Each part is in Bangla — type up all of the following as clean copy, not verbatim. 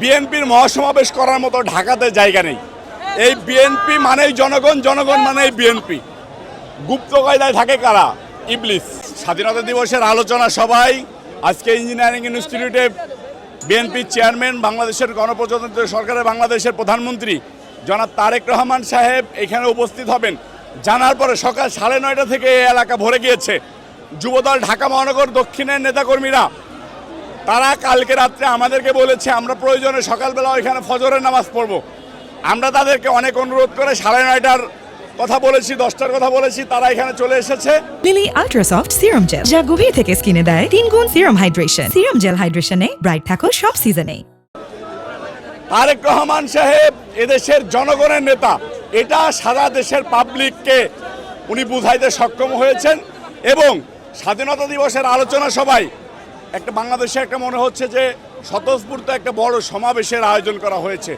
বিএনপির মহাসমাবেশ করার মতো ঢাকাতে জায়গা নেই। এই বিএনপি মানেই জনগণ, জনগণ মানেই বিএনপি। গুপ্ত কায়দায় থাকে কারা? ইবলিস। স্বাধীনতা দিবসের আলোচনা সভায় আজকে ইঞ্জিনিয়ারিং ইনস্টিটিউটে বিএনপির চেয়ারম্যান, বাংলাদেশের গণপ্রজাতন্ত্রী সরকারের বাংলাদেশের প্রধানমন্ত্রী জনাব তারেক রহমান সাহেব এখানে উপস্থিত হবেন জানার পরে সকাল 9:30 থেকে এই এলাকা ভরে গিয়েছে। যুবদল ঢাকা মহানগর দক্ষিণের নেতাকর্মীরা তারা কালকে রাত্রে আমাদেরকে বলেছে আমরা প্রয়োজনে সকালবেলা ওইখানে ফজরের নামাজ পড়ব। আমরা তাদেরকে অনেক অনুরোধ করে 9:30টার কথা বলেছি, 10টার কথা বলেছি, তারা এখানে চলে এসেছে। Lily ultra soft serum gel, যা গভীর থেকে স্কিনে দেয় 3 গুণ সিরাম হাইড্রেশন। সিরাম জেল হাইড্রেশনে ব্রাইট থাকো সব সিজনে। তারেক রহমান সাহেব এদেশের জনগণের নেতা, এটা সারা দেশের পাবলিককে উনি বুঝাইতে সক্ষম হয়েছেন। এবং স্বাধীনতা দিবসের আলোচনা সভায় একটা বাংলাদেশে একটা মনে হচ্ছে যে স্বতঃস্ফূর্ত একটা বড় সমাবেশের আয়োজন করা হয়েছে।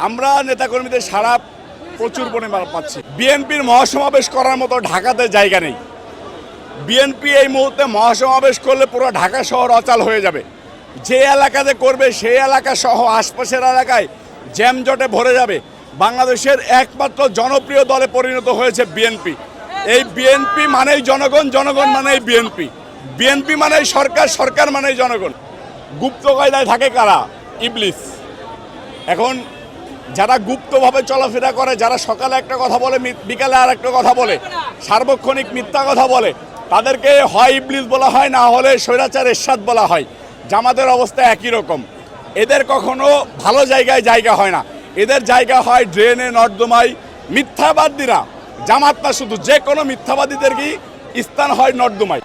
আমরা নেতাকর্মীদের সারা প্রচুর পরিমাণ পাচ্ছি। বিএনপির মহাসমাবেশ করার মতো ঢাকাতে জায়গা নেই। বিএনপি এই মুহূর্তে মহাসমাবেশ করলে পুরো ঢাকা শহর অচল হয়ে যাবে। যে এলাকাতে করবে সেই এলাকা সহ আশপাশের এলাকায় জ্যামজটে ভরে যাবে। বাংলাদেশের একমাত্র জনপ্রিয় দলে পরিণত হয়েছে বিএনপি। এই বিএনপি মানেই জনগণ, জনগণ মানেই বিএনপি। বিএনপি মানেই সরকার, সরকার মানেই জনগণ। গুপ্ত কায়দায় থাকে কারা? ইবলিস। এখন যারা গুপ্তভাবে চলাফেরা করে, যারা সকালে একটা কথা বলে বিকালে আর একটা কথা বলে, সার্বক্ষণিক মিথ্যা কথা বলে, তাদেরকে হয় ইবলিস বলা হয়, না হলে স্বৈরাচার এরশাদ বলা হয়। জামাতের অবস্থা একই রকম। এদের কখনো ভালো জায়গায় জায়গা হয় না, এদের জায়গা হয় ড্রেনে, নর্দমায়। মিথ্যাবাদীরা, জামাত না শুধু, যে কোনো মিথ্যাবাদীদেরকেই স্থান হয় নর্দমায়।